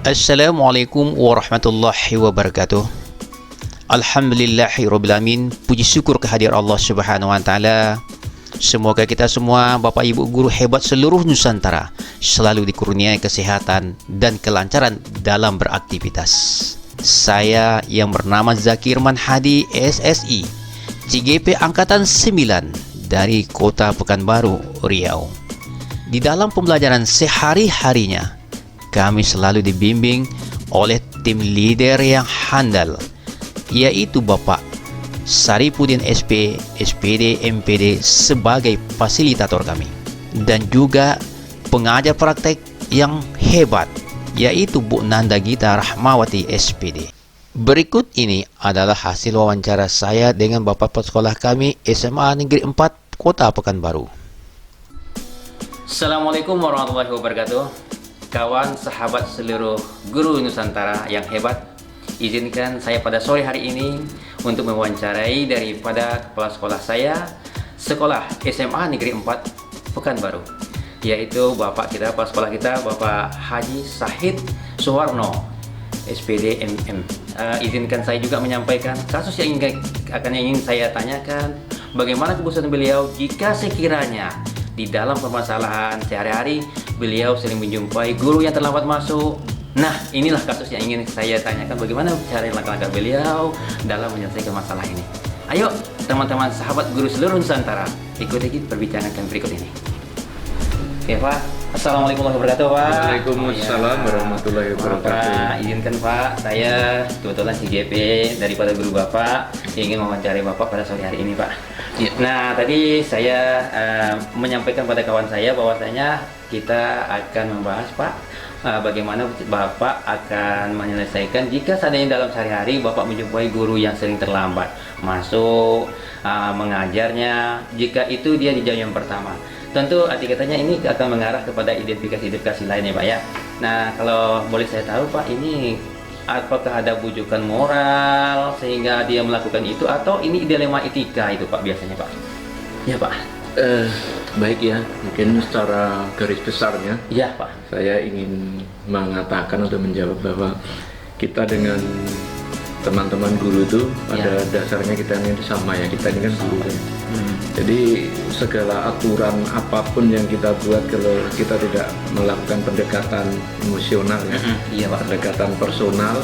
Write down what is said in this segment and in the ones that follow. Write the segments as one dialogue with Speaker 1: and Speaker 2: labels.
Speaker 1: Assalamualaikum warahmatullahi wabarakatuh. Alhamdulillahirrabbilalamin. Puji syukur kehadiran Allah Subhanahu wa Ta'ala. Semoga kita semua, Bapak Ibu guru hebat seluruh Nusantara, selalu dikurniai kesehatan dan kelancaran dalam beraktivitas. Saya yang bernama Zakirman Hadi, SSI, CGP Angkatan 9 dari Kota Pekanbaru, Riau. Di dalam pembelajaran sehari-harinya, kami selalu dibimbing oleh tim leader yang handal, yaitu Bapak Saripudin SP, SPD, MPD sebagai fasilitator kami, dan juga pengajar praktek yang hebat, yaitu Bu Nanda Gita Rahmawati SPD. Berikut ini adalah hasil wawancara saya dengan Bapak Sekolah kami SMA Negeri 4 Kota Pekanbaru. Assalamualaikum warahmatullahi wabarakatuh. Kawan sahabat seluruh guru Nusantara yang hebat, izinkan saya pada sore hari ini untuk mewawancarai daripada kepala sekolah saya, sekolah SMA Negeri 4 Pekanbaru, yaitu Bapak kepala sekolah kita, Bapak Haji Sahid Suwarno, SPD MM. Izinkan saya juga menyampaikan kasus yang ingin saya tanyakan, bagaimana keputusan beliau jika sekiranya di dalam permasalahan sehari-hari beliau sering menjumpai guru yang terlambat masuk. Nah, inilah kasus yang ingin saya tanyakan, bagaimana cara langkah-langkah beliau dalam menyelesaikan masalah ini. Ayo teman-teman sahabat guru seluruh Nusantara, ikuti perbincangan kami berikut ini. Oke Pak, Assalamualaikum warahmatullahi wabarakatuh Pak.
Speaker 2: Waalaikumsalam warahmatullahi wabarakatuh.
Speaker 1: Pak, izinkan Pak, saya kebetulan CGP daripada guru Bapak ingin mewawancari Bapak pada sore hari ini Pak. Nah, tadi saya menyampaikan pada kawan saya bahwasanya kita akan membahas Pak, bagaimana Bapak akan menyelesaikan jika seandainya dalam sehari-hari Bapak menjumpai guru yang sering terlambat masuk mengajarnya, jika itu dia di jam yang pertama. Tentu arti katanya ini akan mengarah kepada identifikasi lainnya Pak ya. Nah, kalau boleh saya tahu Pak, ini apakah ada bujukan moral sehingga dia melakukan itu, atau ini dilema etika itu Pak biasanya Pak? Ya Pak.
Speaker 2: Baik ya, mungkin secara garis besarnya
Speaker 1: ya Pak,
Speaker 2: saya ingin mengatakan atau menjawab bahwa kita dengan teman-teman guru itu pada dasarnya kita ini sama ya, kita ini kan guru kan. Jadi segala aturan apapun yang kita buat, kalau kita tidak melakukan pendekatan emosional ya,
Speaker 1: iya Pak,
Speaker 2: pendekatan personal,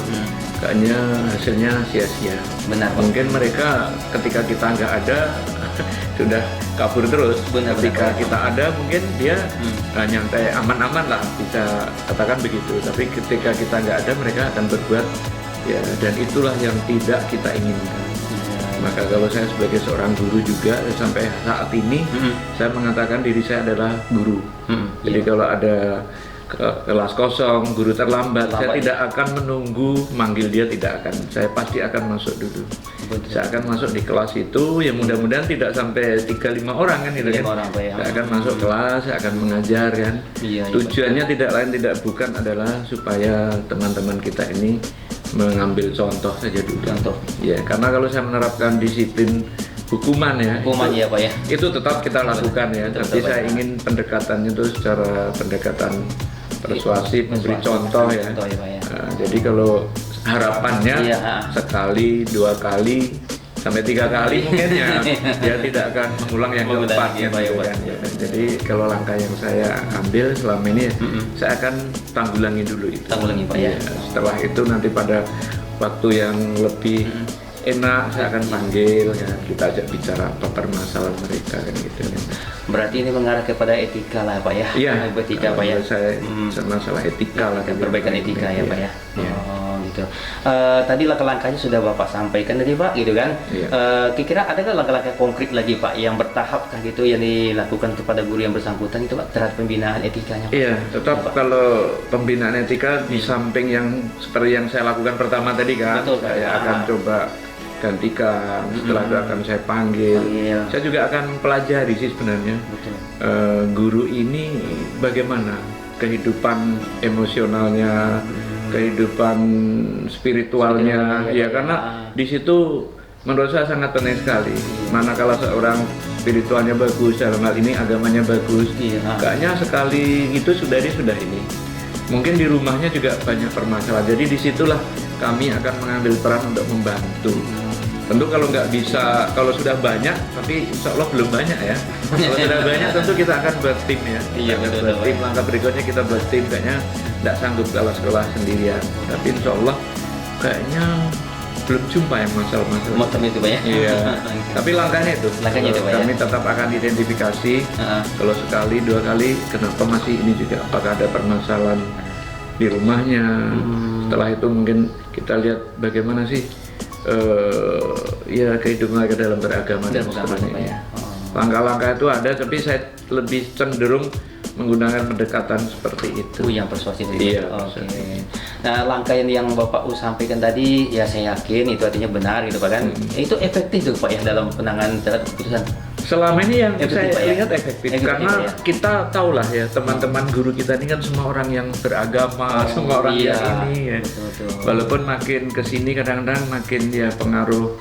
Speaker 2: kayaknya hasilnya sia-sia.
Speaker 1: Benar Pak.
Speaker 2: Mungkin mereka ketika kita nggak ada sudah kabur terus. Ketika kita ada mungkin dia nyantai aman-aman lah, bisa katakan begitu. Tapi ketika kita nggak ada, mereka akan berbuat ya, dan itulah yang tidak kita inginkan. Maka kalau saya sebagai seorang guru juga sampai saat ini saya mengatakan diri saya adalah guru. Jadi kalau ada kelas kosong, guru terlambat, saya tidak akan menunggu manggil dia, tidak akan. Saya pasti akan masuk dulu. Saya akan masuk di kelas itu, ya mudah-mudahan tidak sampai 3-5 orang kan itu kan. Saya akan masuk kelas, saya akan mengajar kan. Tujuannya tidak lain tidak bukan adalah supaya teman-teman kita ini mengambil contoh saja dulu. Contoh. Ya, karena kalau saya menerapkan disiplin hukuman ya,
Speaker 1: ya Pak ya,
Speaker 2: itu tetap kita lakukan ya. Tapi saya ingin pendekatannya itu secara pendekatan persuasif, memberi contoh ya.
Speaker 1: Pak, ya.
Speaker 2: Nah, jadi kalau harapannya sekali, 2 kali, sampai 3 kali mungkin ya, dia tidak akan mengulang yang keempat ya, kan. Jadi kalau langkah yang saya ambil selama ini, saya akan tanggulangi dulu itu.
Speaker 1: Tanggulangi Pak ya.
Speaker 2: Setelah itu nanti pada waktu yang lebih enak saya akan panggil ya, kita ajak bicara apa permasalahan mereka kan gitu kan.
Speaker 1: Berarti ini mengarah kepada etika lah Pak ya.
Speaker 2: Iya,
Speaker 1: etika Pak ya.
Speaker 2: Saya masalah etika lah,
Speaker 1: perbaikan etika ya Pak ya.
Speaker 2: Ya.
Speaker 1: Oh gitu. Tadi langkah-langkahnya sudah Bapak sampaikan tadi Pak gitu kan. Kira-kira ada nggak langkah-langkah konkret lagi Pak yang bertahap kan gitu yang dilakukan kepada guru yang bersangkutan itu Pak terhadap pembinaan etikanya Pak?
Speaker 2: Iya, tetap kalau pembinaan etika di samping yang seperti yang saya lakukan pertama tadi kan.
Speaker 1: Betul,
Speaker 2: saya akan coba gantikan, setelah itu akan saya panggil. Saya juga akan pelajari sih sebenarnya. Guru ini bagaimana kehidupan emosionalnya, kehidupan spiritualnya, ya karena di situ menurut saya sangat penting sekali. Manakala seorang spiritualnya bagus, dalam hal ini agamanya bagus, kayaknya sekali itu sudah ini. mungkin di rumahnya juga banyak permasalahan. Jadi disitulah kami akan mengambil peran untuk membantu. Tentu kalau nggak bisa, kalau sudah banyak, tapi insya Allah belum banyak ya. Kalau sudah banyak tentu kita akan buat tim ya.
Speaker 3: Iya,
Speaker 2: Kita
Speaker 3: betul,
Speaker 2: buat tim.
Speaker 3: betul.
Speaker 2: Langkah berikutnya kita buat tim. Kayaknya nggak sanggup kalau sekolah sendirian. Tapi insya Allah kayaknya belum jumpa yang masalah-masalah.
Speaker 3: Motor itu Pak ya.
Speaker 2: Iya. Tapi langkahnya itu.
Speaker 3: Langkahnya itu, Pak, ya.
Speaker 2: Kami tetap akan identifikasi. Kalau sekali, 2 kali, kenapa masih ini juga? Apakah ada permasalahan di rumahnya? Setelah itu mungkin kita lihat bagaimana sih ya kehidupan mereka dalam beragama dan seterusnya.
Speaker 3: Pak ya.
Speaker 2: Langkah-langkah itu ada, tapi saya lebih cenderung menggunakan pendekatan seperti itu.
Speaker 3: Yang persuasif itu.
Speaker 2: Iya,
Speaker 3: Oke.
Speaker 2: persuasif.
Speaker 3: Nah, langkah yang Bapak sampaikan tadi, ya saya yakin itu artinya benar gitu Pak kan. Itu efektif tuh Pak ya dalam penanganan terhadap keputusan.
Speaker 2: Selama ini yang
Speaker 3: Efektif,
Speaker 2: saya
Speaker 3: Pak, ya?
Speaker 2: lihat efektif,
Speaker 3: Efektif,
Speaker 2: karena
Speaker 3: ya?
Speaker 2: kita tahulah ya teman-teman guru kita ini kan semua orang yang beragama, semua orang
Speaker 3: iya.
Speaker 2: yang ini ya.
Speaker 3: Betul.
Speaker 2: Walaupun makin kesini kadang-kadang makin ya pengaruh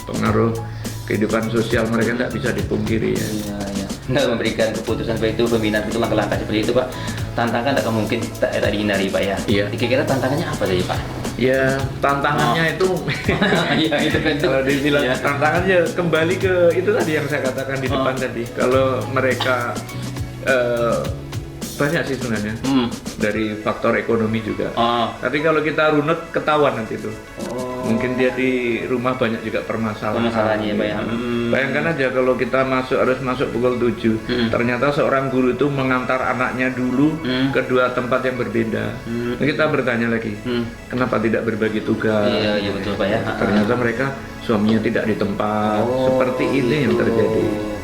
Speaker 2: kehidupan sosial mereka nggak bisa dipungkiri ya.
Speaker 3: Iya, iya. Nah, memberikan keputusan seperti itu, pembinaan itu langkah-langkah seperti itu Pak. Tantangan tak mungkin tak dihindari Pak ya.
Speaker 2: Iya.
Speaker 3: Kira-kira tantangannya apa tadi Pak?
Speaker 2: Ya tantangannya itu
Speaker 3: Iya, itu kan.
Speaker 2: kalau dibilang
Speaker 3: Iya.
Speaker 2: tantangannya kembali ke itu tadi yang saya katakan di depan tadi. Kalau mereka banyak sih sebenarnya dari faktor ekonomi juga. Tapi kalau kita runut ketahuan nanti tuh. Mungkin dia di rumah banyak juga
Speaker 3: Permasalahannya, Pak ya.
Speaker 2: Bayangkan aja kalau kita harus masuk pukul 7. Ternyata seorang guru itu mengantar anaknya dulu ke 2 tempat yang berbeda. Kita bertanya lagi, kenapa tidak berbagi tugas?
Speaker 3: Iya, betul Pak ya.
Speaker 2: Ternyata mereka suaminya tidak di tempat. Seperti ini yang terjadi.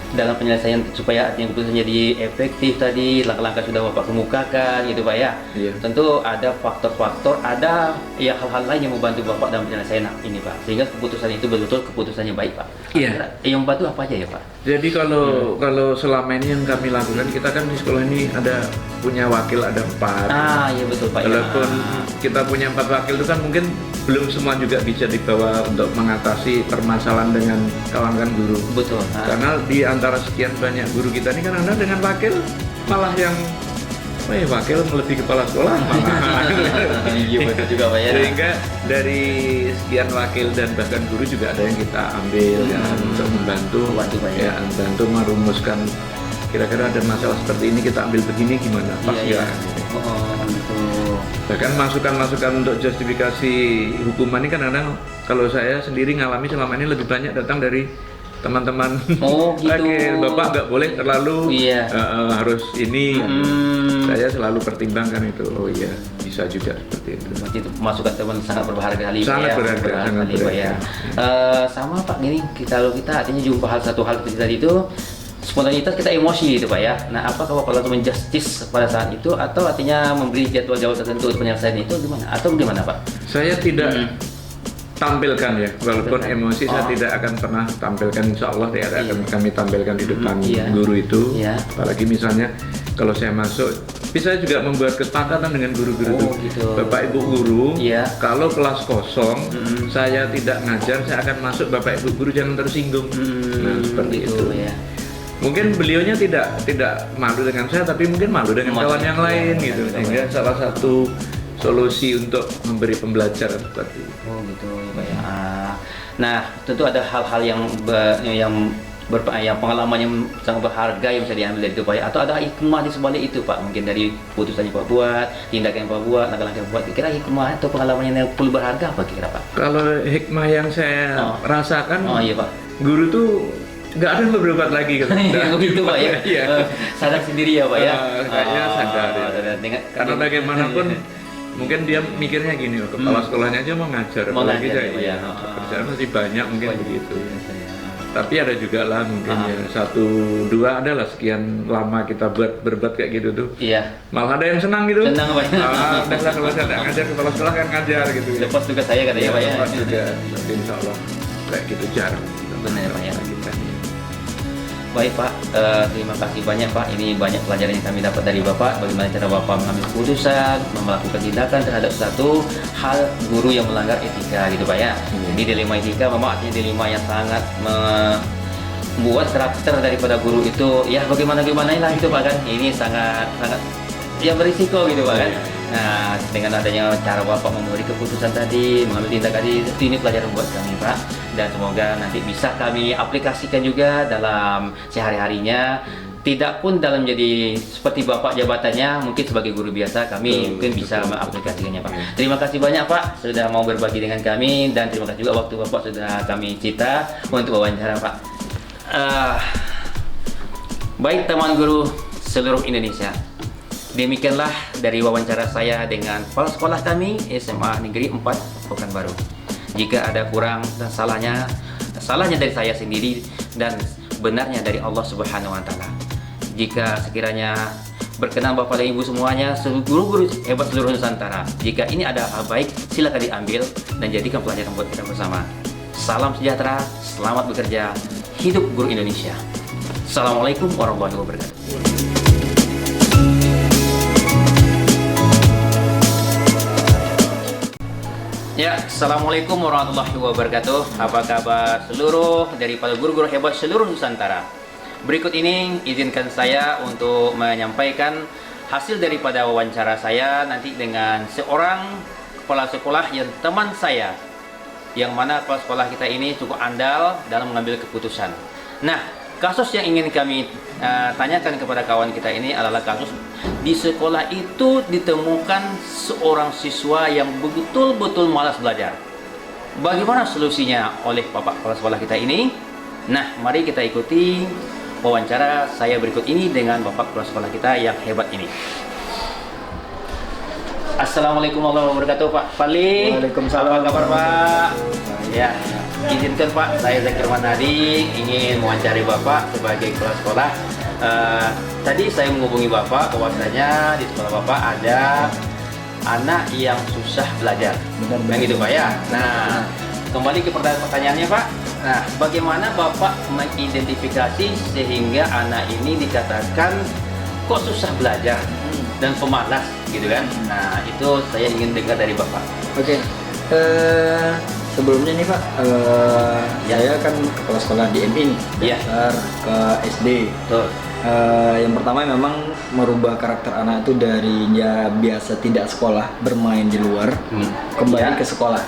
Speaker 3: Dalam penyelesaian supaya artinya keputusan jadi efektif tadi, langkah-langkah sudah Bapak kemukakan gitu Pak ya.
Speaker 2: Iya.
Speaker 3: Tentu ada faktor-faktor, ada ya hal-hal lain yang membantu Bapak dalam penyelesaian ini Pak. Sehingga keputusan itu betul-betul keputusannya baik Pak.
Speaker 2: Iya.
Speaker 3: Yang membantu apa aja ya Pak?
Speaker 2: Jadi kalau selama ini yang kami lakukan, kita kan di sekolah ini ada punya wakil, ada 4.
Speaker 3: Iya betul Pak.
Speaker 2: Walaupun kita punya 4 wakil itu kan mungkin belum semua juga bisa dibawa untuk mengatasi permasalahan dengan kawan-kawan guru.
Speaker 3: Betul.
Speaker 2: Karena di antara sekian banyak guru kita ini kan Anda dengan wakil malah yang wakil melebihi kepala sekolah malah.
Speaker 3: Iya betul juga Pak ya.
Speaker 2: Sehingga dari sekian wakil dan bahkan guru juga ada yang kita ambil kan, untuk membantu
Speaker 3: Pak ya.
Speaker 2: membantu merumuskan kira-kira ada masalah seperti ini kita ambil begini gimana pas
Speaker 3: Iya.
Speaker 2: ya.
Speaker 3: Betul.
Speaker 2: Bahkan masukan-masukan untuk justifikasi hukuman ini kan kadang kalau saya sendiri ngalami selama ini lebih banyak datang dari teman-teman.
Speaker 3: Gitu.
Speaker 2: Wakil, Bapak nggak boleh terlalu
Speaker 3: Iya.
Speaker 2: harus ini. Saya selalu pertimbangkan itu. Oh iya, bisa juga seperti itu.
Speaker 3: Berarti itu masukan teman sangat berharga kali
Speaker 2: Sangat
Speaker 3: Pak ya.
Speaker 2: berharga, sangat
Speaker 3: kali, Pak ya. Sama Pak gini, kalau kita artinya jumpa satu hal seperti tadi itu spontanitas kita emosi gitu Pak ya. Nah, apakah Bapak langsung menjustice pada saat itu atau artinya memberi jadwal-jadwal tertentu untuk penyelesaian itu gimana? Atau gimana Pak?
Speaker 2: Saya tidak tampilkan ya, walaupun emosi saya tidak akan pernah tampilkan, insya Allah tidak akan kami tampilkan di depan guru itu. Apalagi misalnya kalau saya masuk, bisa juga membuat kesepakatan dengan guru-guru itu.
Speaker 3: Gitu.
Speaker 2: Bapak Ibu guru,
Speaker 3: Iya.
Speaker 2: kalau kelas kosong, saya tidak ngajar, saya akan masuk, Bapak Ibu guru jangan tersinggung. Nah, seperti
Speaker 3: gitu,
Speaker 2: itu.
Speaker 3: Ya.
Speaker 2: Mungkin beliaunya tidak malu dengan saya, tapi mungkin malu dengan kawan yang lain gitu. Sehingga salah satu solusi untuk memberi pembelajaran seperti itu.
Speaker 3: Gitu ya Pak ya. Nah, tentu ada hal-hal yang pengalaman yang sangat berharga yang bisa diambil dari itu Pak ya. Atau ada hikmah di sebalik itu Pak, mungkin dari putusan yang Pak buat, tindakan yang Pak buat, langkah-langkah yang Pak buat. Kira hikmah atau pengalaman yang perlu berharga apa kira Pak?
Speaker 2: Kalau hikmah yang saya rasakan,
Speaker 3: iya Pak.
Speaker 2: guru tuh nggak ada yang berbuat lagi gitu.
Speaker 3: Begitu Pak ya.
Speaker 2: Iya.
Speaker 3: Sadar sendiri ya Pak ya.
Speaker 2: Kayaknya sadar. Ya. Karena bagaimanapun mungkin dia mikirnya gini, kepala sekolahnya aja mau ngajar, apalagi saya kerjaan masih banyak mungkin begitu. Tapi ada juga lah mungkin ya 1, 2 adalah sekian lama kita berbuat kayak gitu tuh.
Speaker 3: Iya.
Speaker 2: Malah ada yang senang gitu.
Speaker 3: Senang Pak.
Speaker 2: Udah kalau saya nggak ngajar, kepala sekolah kan ngajar gitu.
Speaker 3: Lepas tugas saya katanya Pak ya.
Speaker 2: Lepas juga. Tapi insya Allah kayak gitu jarang.
Speaker 3: Benar Pak ya.
Speaker 2: Kita.
Speaker 3: Baik Pak, terima kasih banyak Pak. Ini banyak pelajaran yang kami dapat dari Bapak. Bagaimana cara Bapak mengambil keputusan, melakukan tindakan terhadap satu hal guru yang melanggar etika gitu Pak ya. Jadi dilema etika memang artinya dilema yang sangat membuat karakter daripada guru itu ya bagaimana lah itu Pak kan. Ini sangat ya berisiko gitu Pak kan. Nah, dengan adanya cara Bapak memberi keputusan tadi, mengambil tindakan tadi, ini pelajaran buat kami, Pak. Dan semoga nanti bisa kami aplikasikan juga dalam sehari-harinya. Tidak pun dalam jadi seperti Bapak jabatannya, mungkin sebagai guru biasa kami mungkin bisa mengaplikasikannya, Pak. Terima kasih banyak, Pak, sudah mau berbagi dengan kami, dan terima kasih juga waktu Bapak sudah kami cita untuk wawancara, Pak. Baik teman guru seluruh Indonesia, demikianlah dari wawancara saya dengan kepala sekolah kami SMA Negeri 4 Pekanbaru. Jika ada kurang dan salahnya dari saya sendiri dan benarnya dari Allah Subhanahu wa taala. Jika sekiranya berkenan Bapak dan Ibu semuanya, guru-guru hebat seluruh Nusantara, jika ini ada hal baik, silakan diambil dan jadikan pelajaran buat kita bersama. Salam sejahtera, selamat bekerja, hidup guru Indonesia. Assalamualaikum warahmatullahi wabarakatuh. Ya, Assalamualaikum warahmatullahi wabarakatuh. Apa kabar seluruh daripada guru-guru hebat seluruh Nusantara? Berikut ini izinkan saya untuk menyampaikan hasil daripada wawancara saya nanti dengan seorang kepala sekolah yang teman saya, yang mana kepala sekolah kita ini cukup andal dalam mengambil keputusan. Nah, kasus yang ingin kami tanyakan kepada kawan kita ini adalah kasus di sekolah itu ditemukan seorang siswa yang betul-betul malas belajar. Bagaimana solusinya oleh Bapak kepala sekolah kita ini? Nah, mari kita ikuti wawancara saya berikut ini dengan Bapak kepala sekolah kita yang hebat ini. Assalamualaikum warahmatullahi wabarakatuh, Pak Fadli.
Speaker 4: Waalaikumsalam.
Speaker 3: Apa kabar, Pak? Ya, izinkan Pak, saya Zakir Manadi ingin mewawancari Bapak sebagai kepala sekolah. Tadi saya menghubungi Bapak bahwasanya di sekolah Bapak ada anak yang susah belajar.
Speaker 4: Benar.
Speaker 3: Gitu, Pak ya. Nah, kembali ke pertanyaannya, Pak. Nah, bagaimana Bapak mengidentifikasi sehingga anak ini dikatakan kok susah belajar dan pemalas gitu kan? Nah, itu saya ingin dengar dari Bapak.
Speaker 4: Oke. Sebelumnya nih Pak, saya kan kepala sekolah di MI nih,
Speaker 3: Iya.
Speaker 4: dasar ke SD.
Speaker 3: Betul.
Speaker 4: Yang pertama memang merubah karakter anak itu dari ya biasa tidak sekolah, bermain di luar, kembali
Speaker 3: Iya.
Speaker 4: ke sekolah.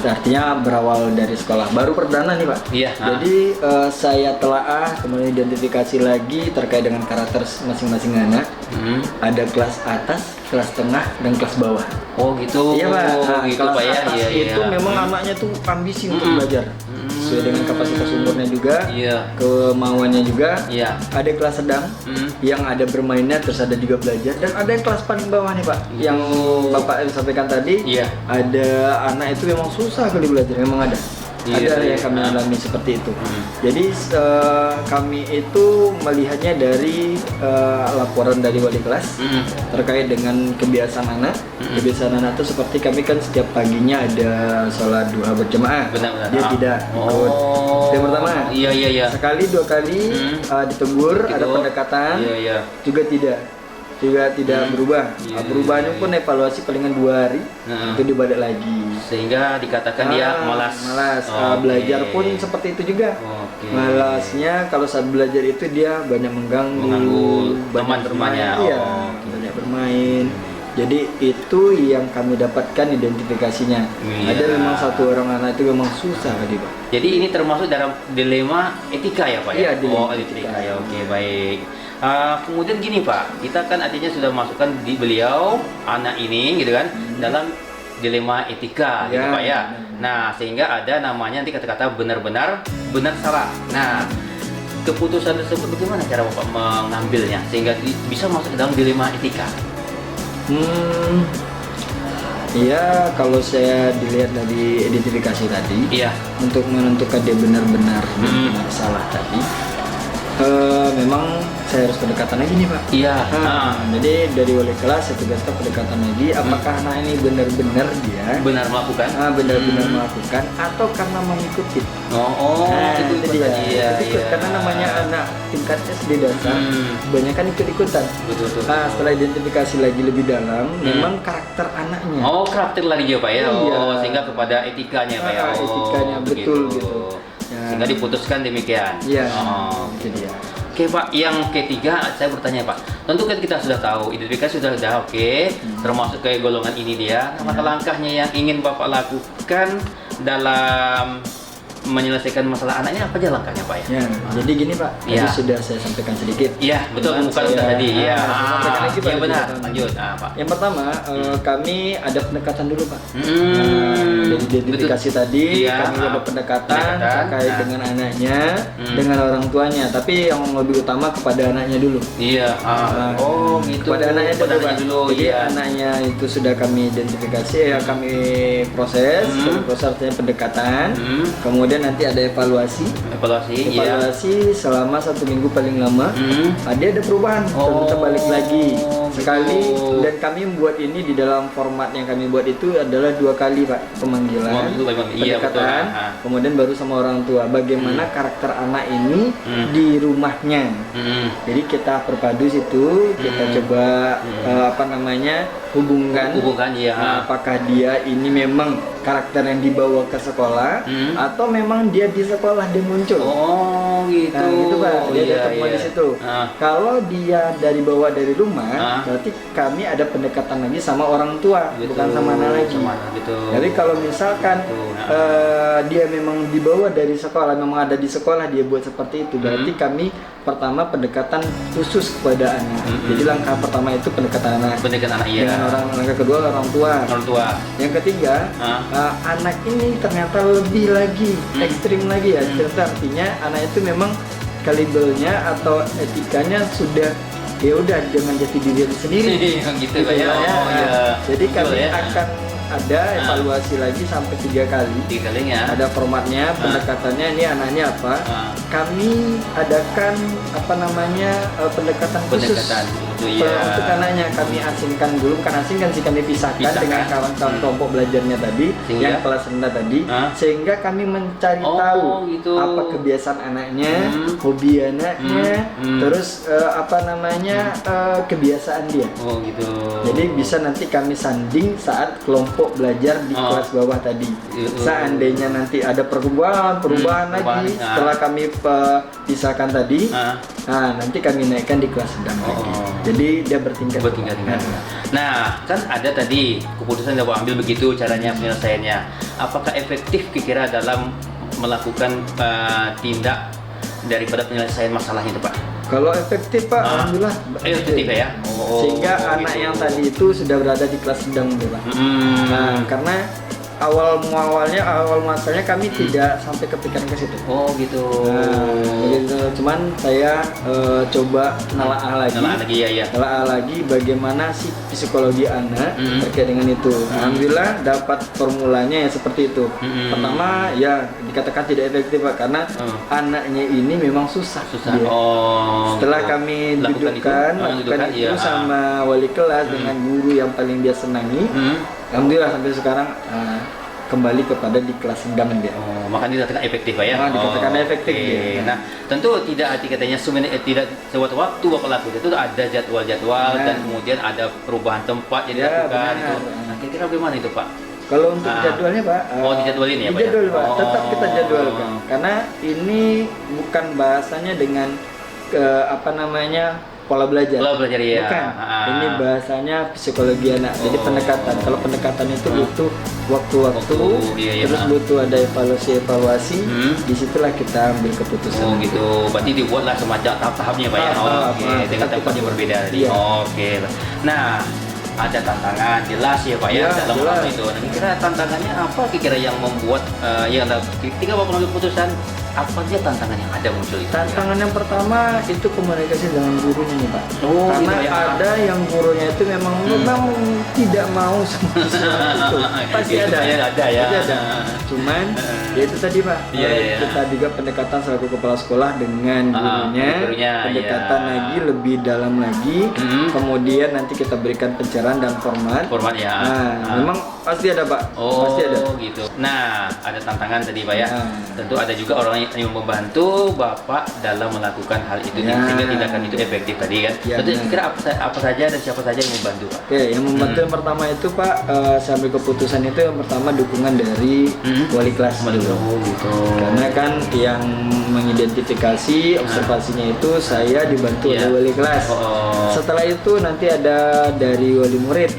Speaker 4: Artinya berawal dari sekolah. Baru perdana nih Pak.
Speaker 3: Iya.
Speaker 4: Jadi saya telaah, kemudian identifikasi lagi terkait dengan karakter masing-masing anak. Ada kelas atas, kelas tengah, dan kelas bawah.
Speaker 3: Oh gitu.
Speaker 4: Iya Pak. Nah,
Speaker 3: Gitu
Speaker 4: kelas
Speaker 3: Pak ya.
Speaker 4: atas
Speaker 3: Iya,
Speaker 4: itu
Speaker 3: iya.
Speaker 4: memang anaknya tuh ambisi untuk belajar. Sesuai dengan kapasitas umurnya juga,
Speaker 3: Iya.
Speaker 4: kemauannya juga.
Speaker 3: Iya.
Speaker 4: Ada kelas sedang yang ada bermainnya, terus ada juga belajar, dan ada yang kelas paling bawah nih Pak. Yang Bapak sampaikan tadi,
Speaker 3: Iya.
Speaker 4: ada anak itu memang susah kali belajar, memang ada.
Speaker 3: Iya,
Speaker 4: Ada
Speaker 3: iya.
Speaker 4: yang kami alami seperti itu. Jadi kami itu melihatnya dari laporan dari wali kelas terkait dengan kebiasaan anak. Kebiasaan anak itu seperti kami kan setiap paginya ada sholat duha berjamaah.
Speaker 3: Benar-benar.
Speaker 4: Dia tidak ikut. Yang pertama.
Speaker 3: Iya, iya, iya.
Speaker 4: Sekali dua kali ditegur, ada
Speaker 3: Ditegur.
Speaker 4: pendekatan,
Speaker 3: Iya, iya.
Speaker 4: juga tidak berubah.
Speaker 3: Iya,
Speaker 4: Perubahannya
Speaker 3: iya,
Speaker 4: pun evaluasi palingan 2 hari, itu dibalik lagi.
Speaker 3: Sehingga dikatakan dia malas. Oke.
Speaker 4: Belajar pun seperti itu juga.
Speaker 3: Oke.
Speaker 4: Malasnya kalau saat belajar itu dia banyak mengganggu
Speaker 3: teman-temannya.
Speaker 4: Iya,
Speaker 3: Oke.
Speaker 4: banyak bermain. Jadi itu yang kami dapatkan identifikasinya.
Speaker 3: Iya.
Speaker 4: Ada memang satu orang anak itu memang susah tadi Pak.
Speaker 3: Jadi ini termasuk dalam dilema etika ya Pak ya?
Speaker 4: Iya, dilema
Speaker 3: etika
Speaker 4: etika.
Speaker 3: ya. Oke, baik. Kemudian gini Pak, kita kan artinya sudah masukkan di beliau anak ini gitu kan dalam dilema etika gitu
Speaker 4: Ya,
Speaker 3: Pak ya.
Speaker 4: benar.
Speaker 3: Nah, sehingga ada namanya nanti kata-kata benar-benar benar salah. Nah, keputusan tersebut bagaimana cara Bapak mengambilnya sehingga bisa masuk ke dalam dilema etika?
Speaker 4: Iya, kalau saya dilihat dari identifikasi tadi,
Speaker 3: Iya.
Speaker 4: untuk menentukan dia benar-benar salah tadi, memang saya harus pendekatan lagi nih Pak.
Speaker 3: Iya.
Speaker 4: Jadi dari wali kelas saya tugaskan pendekatan lagi, apakah anak ini benar-benar dia
Speaker 3: Benar melakukan?
Speaker 4: benar-benar melakukan atau karena mengikuti.
Speaker 3: Itu
Speaker 4: dia.
Speaker 3: tadi ya.
Speaker 4: Ikut, karena namanya anak tingkat SD dasar, kebanyakan ikut-ikutan.
Speaker 3: Betul.
Speaker 4: Setelah identifikasi lagi lebih dalam, memang karakter anaknya.
Speaker 3: Oh, karakter lagi ya Pak ya.
Speaker 4: Iya.
Speaker 3: Oh, sehingga kepada etikanya Pak ya.
Speaker 4: Etikanya, betul gitu. Ya.
Speaker 3: Sehingga diputuskan demikian.
Speaker 4: Iya,
Speaker 3: Oh.
Speaker 4: itu dia.
Speaker 3: Oke Pak, yang ketiga saya bertanya Pak. Tentu kan kita sudah tahu identifikasi sudah oke, termasuk kayak golongan ini dia. Maka langkahnya yang ingin Bapak lakukan dalam menyelesaikan masalah anak ini apa aja langkahnya Pak ya?
Speaker 4: Ya, jadi gini Pak, tadi
Speaker 3: Ya.
Speaker 4: sudah saya sampaikan sedikit.
Speaker 3: Iya betul,
Speaker 4: Cuman
Speaker 3: bukan udah
Speaker 4: saya-
Speaker 3: tadi. Iya,
Speaker 4: saya sampaikan lagi, Pak,
Speaker 3: iya benar.
Speaker 4: di depan.
Speaker 3: Lanjut, Pak.
Speaker 4: Yang pertama, kami ada pendekatan dulu Pak.
Speaker 3: Hmm,
Speaker 4: Dari identifikasi
Speaker 3: betul.
Speaker 4: tadi,
Speaker 3: Iya,
Speaker 4: kami ada pendekatan
Speaker 3: pendekatan,
Speaker 4: terkait
Speaker 3: nah.
Speaker 4: dengan anaknya,
Speaker 3: Hmm.
Speaker 4: dengan orang tuanya. Tapi yang lebih utama kepada anaknya dulu.
Speaker 3: Iya. Oh gitu.
Speaker 4: Kepada anaknya dulu,
Speaker 3: Kepada
Speaker 4: Pak.
Speaker 3: anaknya dulu.
Speaker 4: Jadi
Speaker 3: Iya.
Speaker 4: anaknya itu sudah kami identifikasi, ya kami proses, proses artinya pendekatan.
Speaker 3: Hmm.
Speaker 4: Kemudian nanti ada evaluasi.
Speaker 3: Iya.
Speaker 4: Evaluasi selama 1 minggu paling lama. Dia ada perubahan,
Speaker 3: Oh,
Speaker 4: kita balik lagi sekali.
Speaker 3: gitu.
Speaker 4: Dan kami membuat ini di dalam format yang kami buat itu adalah 2 kali Pak, pemanggilan,
Speaker 3: Oh, itu bagaimana? Iya, betul.
Speaker 4: pendekatan, kemudian baru sama orang tua. Bagaimana karakter anak ini di rumahnya. Jadi kita perpadu situ, kita coba hubungkan,
Speaker 3: ya.
Speaker 4: apakah dia ini memang karakter yang dibawa ke sekolah atau memang dia di sekolah dia muncul.
Speaker 3: Oh gitu.
Speaker 4: Nah, gitu Pak, dia
Speaker 3: Iya,
Speaker 4: ada temuan
Speaker 3: iya.
Speaker 4: di situ. Kalau dia dari rumah,
Speaker 3: Ah.
Speaker 4: berarti kami ada pendekatan lagi sama orang tua,
Speaker 3: Gitu.
Speaker 4: bukan sama anak lagi.
Speaker 3: Sama anak, gitu.
Speaker 4: Jadi kalau misalkan
Speaker 3: Gitu,
Speaker 4: dia memang dibawa dari sekolah, memang ada di sekolah dia buat seperti itu, berarti kami pertama pendekatan khusus kepada anak. Jadi langkah pertama itu pendekatan anak.
Speaker 3: Pendekatan anak, iya.
Speaker 4: Dengan langkah kedua orang tua.
Speaker 3: Orang tua.
Speaker 4: Yang ketiga, anak ini ternyata lebih lagi ekstrim lagi ya. Ternyata artinya anak itu memang kalibernya atau etikanya sudah ya udah dengan jati diri sendiri.
Speaker 3: Gitu Pak ya. Oh iya.
Speaker 4: Jadi
Speaker 3: Betul,
Speaker 4: kami
Speaker 3: ya.
Speaker 4: akan ada evaluasi lagi sampai 3 kali.
Speaker 3: 3 kalinya.
Speaker 4: Ada formatnya, pendekatannya ini anaknya apa. Kami adakan pendekatan khusus.
Speaker 3: Pendekatan itu ya.
Speaker 4: Untuk anaknya kami asingkan dulu, bukan asingkan sih, kami pisahkan dengan kawan-kawan kelompok belajarnya tadi,
Speaker 3: Sehingga?
Speaker 4: yang kelas rendah tadi, sehingga kami mencari
Speaker 3: Oh,
Speaker 4: tahu
Speaker 3: gitu.
Speaker 4: apa kebiasaan anaknya, hobi anaknya, terus kebiasaan dia.
Speaker 3: Oh gitu.
Speaker 4: Jadi bisa nanti kami sanding saat kelompok belajar di kelas bawah tadi. Seandainya nanti ada perubahan lagi setelah kami pisahkan tadi, nanti kami naikkan di kelas sedang lagi. Jadi dia bertingkat.
Speaker 3: Nah, kan ada tadi keputusan yang Bapak ambil begitu caranya penyelesaiannya. Apakah efektif kira-kira dalam melakukan tindak daripada penyelesaian masalahnya itu Pak?
Speaker 4: Kalau efektif Pak, alhamdulillah
Speaker 3: Efektif ya?
Speaker 4: Sehingga anak
Speaker 3: gitu.
Speaker 4: yang tadi itu sudah berada di kelas sedang Pak. Nah, karena awal muasalnya kami tidak sampai kepikiran ke situ.
Speaker 3: Oh gitu.
Speaker 4: Nah, begitu. Cuman saya coba nelaah lagi bagaimana sih psikologi anak terkait dengan itu. Alhamdulillah dapat formulanya ya seperti itu. Pertama ya dikatakan tidak efektif Pak, karena anaknya ini memang susah. Dia. Setelah kami lakukan itu sama wali kelas dengan guru yang paling dia senangi, alhamdulillah sampai sekarang kembali kepada di kelas sedang dia.
Speaker 3: Makanya dikatakan efektif Pak ya?
Speaker 4: Dikatakan efektif dia.
Speaker 3: Nah, tentu tidak arti katanya tidak sewaktu-waktu Bapak lakukan itu ada jadwal-jadwal dan kemudian ada perubahan tempat yang dilakukan itu. Nah, kira-kira bagaimana itu Pak?
Speaker 4: Kalau untuk jadwalnya Pak,
Speaker 3: dijadwalin ya Pak?
Speaker 4: Dijadwal Pak, tetap kita jadwalkan. Karena ini bukan bahasanya dengan pola belajar.
Speaker 3: Pola belajar ya.
Speaker 4: Bukan. Ini bahasanya psikologi anak. Jadi pendekatan. Kalau pendekatan itu butuh waktu-waktu, terus butuh ada evaluasi. Disitulah kita ambil keputusan.
Speaker 3: Oh gitu. Berarti dibuatlah semacam tahap-tahapnya Pak ya. Oke. Dengan tempatnya berbeda. Oke. Nah, ada tantangan jelas ya Pak ya dalam hal itu. Nah, kira tantangannya apa kira yang membuat ketika Bapak mengambil keputusan apa saja tantangan yang ada muncul itu?
Speaker 4: Tantangan yang pertama itu komunikasi dengan gurunya nih Pak. Karena
Speaker 3: gitu ya.
Speaker 4: ada yang gurunya itu memang tidak mau sama siswa itu. Pasti ada.
Speaker 3: Ada ya.
Speaker 4: Pasti ada. Cuman ya itu tadi Pak. Kita juga pendekatan selaku kepala sekolah dengan gurunya, pendekatan lagi lebih dalam lagi. Kemudian nanti kita berikan pencerahan dan format.
Speaker 3: Format ya.
Speaker 4: Nah, memang Pasti ada Pak,
Speaker 3: Oh,
Speaker 4: pasti ada.
Speaker 3: gitu. Nah, ada tantangan tadi Pak ya.
Speaker 4: Nah.
Speaker 3: Tentu ada juga orang yang membantu Bapak dalam melakukan hal itu
Speaker 4: Ya.
Speaker 3: sehingga tindakan itu efektif tadi kan.
Speaker 4: Ya,
Speaker 3: Tentu
Speaker 4: benar.
Speaker 3: kira apa saja dan siapa saja yang membantu Pak?
Speaker 4: Oke, yang membantu yang pertama itu Pak, saya ambil keputusan itu yang pertama dukungan dari wali kelas dulu.
Speaker 3: Oh, gitu.
Speaker 4: Karena kan yang mengidentifikasi observasinya itu saya dibantu
Speaker 3: Iya.
Speaker 4: oleh wali kelas.
Speaker 3: Oh.
Speaker 4: Setelah itu nanti ada dari wali murid.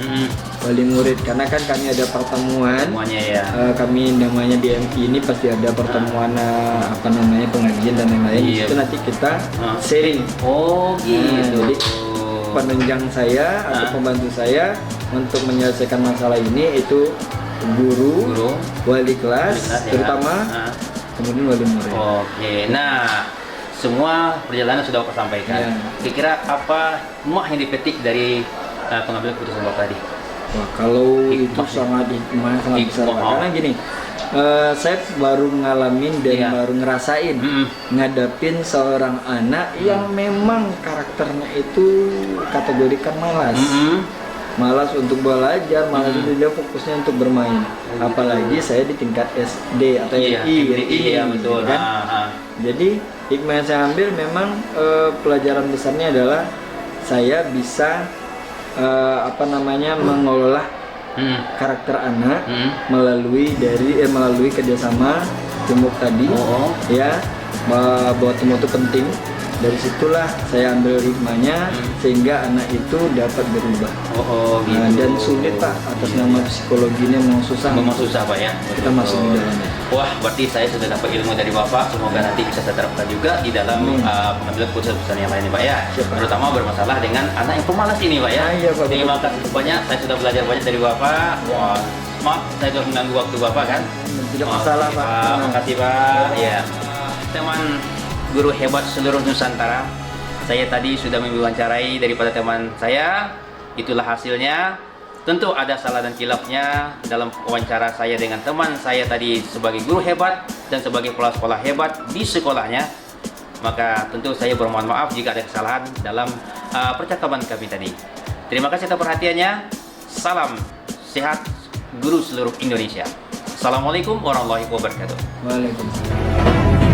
Speaker 4: Wali murid karena kan kami ada pertemuan.
Speaker 3: Semuanya ya.
Speaker 4: Kami namanya DMI ini pasti ada pertemuan apa namanya pengajian dan lain-lain.
Speaker 3: Iya.
Speaker 4: Itu nanti kita sharing.
Speaker 3: Oh, gitu.
Speaker 4: Jadi penunjang saya atau pembantu saya untuk menyelesaikan masalah ini itu guru, wali kelas,
Speaker 3: ya.
Speaker 4: terutama kemudian wali murid.
Speaker 3: Oke, nah semua perjalanan sudah Bapak sampaikan.
Speaker 4: Ya.
Speaker 3: Kira-kira apa hikmah yang dipetik dari pengambilan keputusan Bapak tadi?
Speaker 4: Wah, kalau itu
Speaker 3: Hikmah.
Speaker 4: sangat hikmah, sangat besar.
Speaker 3: Hikmah.
Speaker 4: Karena gini, saya baru ngalamin dan
Speaker 3: Iya.
Speaker 4: baru ngerasain ngadapin seorang anak yang memang karakternya itu kategorikan malas. Malas untuk belajar, malas untuk dia fokusnya untuk bermain. Apalagi saya di tingkat SD atau
Speaker 3: Iya,
Speaker 4: LI,
Speaker 3: iya betul.
Speaker 4: kan? Jadi hikmah yang saya ambil memang pelajaran besarnya adalah saya bisa apa namanya mengelola karakter anak melalui kerjasama teamwork tadi. Ya, bahwa teamwork itu penting. Dari situlah saya ambil hikmahnya sehingga anak itu dapat berubah.
Speaker 3: Gitu.
Speaker 4: Dan sulit Pak, atas nama psikologinya memang susah.
Speaker 3: Memang susah Pak ya.
Speaker 4: Kita masuk di dalamnya.
Speaker 3: Wah, berarti saya sudah dapat ilmu dari Bapak. Semoga nanti bisa saya terapkan juga di dalam pengambilan keputusan yang lain nih Pak ya.
Speaker 4: Siap, Pak.
Speaker 3: Terutama bermasalah dengan anak yang pemalas ini Pak ya.
Speaker 4: Iya, Pak,
Speaker 3: Terima kasih banyak. Saya sudah belajar banyak dari Bapak. Wah, maaf saya sudah mengganggu waktu Bapak kan.
Speaker 4: Tidak masalah
Speaker 3: Oke,
Speaker 4: Pak.
Speaker 3: Makasih Pak. Ya. Teman guru hebat seluruh Nusantara. Saya tadi sudah mewawancarai daripada teman saya. Itulah hasilnya. Tentu ada salah dan kilafnya dalam wawancara saya dengan teman saya tadi sebagai guru hebat dan sebagai kepala sekolah hebat di sekolahnya. Maka tentu saya bermohon maaf jika ada kesalahan dalam percakapan kami tadi. Terima kasih atas perhatiannya. Salam sehat guru seluruh Indonesia. Assalamualaikum warahmatullahi wabarakatuh.
Speaker 4: Waalaikumsalam.